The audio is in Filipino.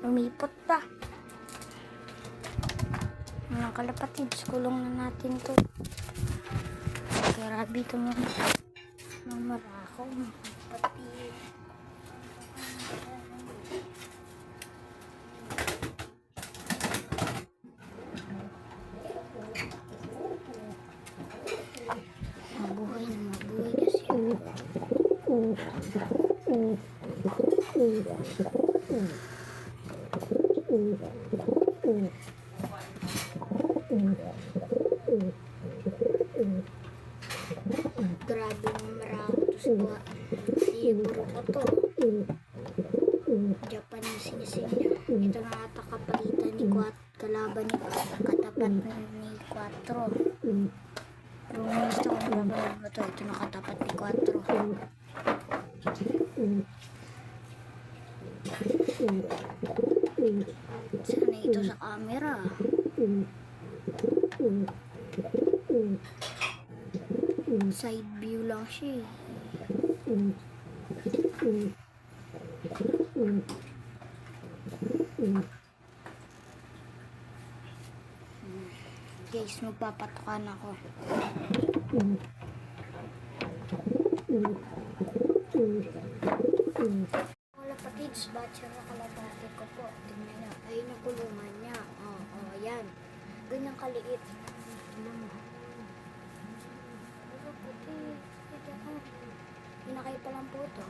Lumipot pa. Mga kalapatids, kulong na natin to. Grabe ito mga marakaw, mga kalapatid. Mabuhay na mabuhay kasi. Grabe yung marako to sa buha. Siguro ko to. Japanese sisig niya. Ito na ata kapalitan ni kalaban ni katapat ni 4. Pero gusto ko nababalik mo to. Ito nakatapat ni 4. Sana ito sa camera. Side view lang siya. Guys, magpapatukan ako. Kalapatids, batcher na kalapati ko po. Tingnan niya. Ayun ang kulungan niya. Oo, yan. Ganyan kaliit. Tingnan mo. Puti. Pinakay pa lang po ito.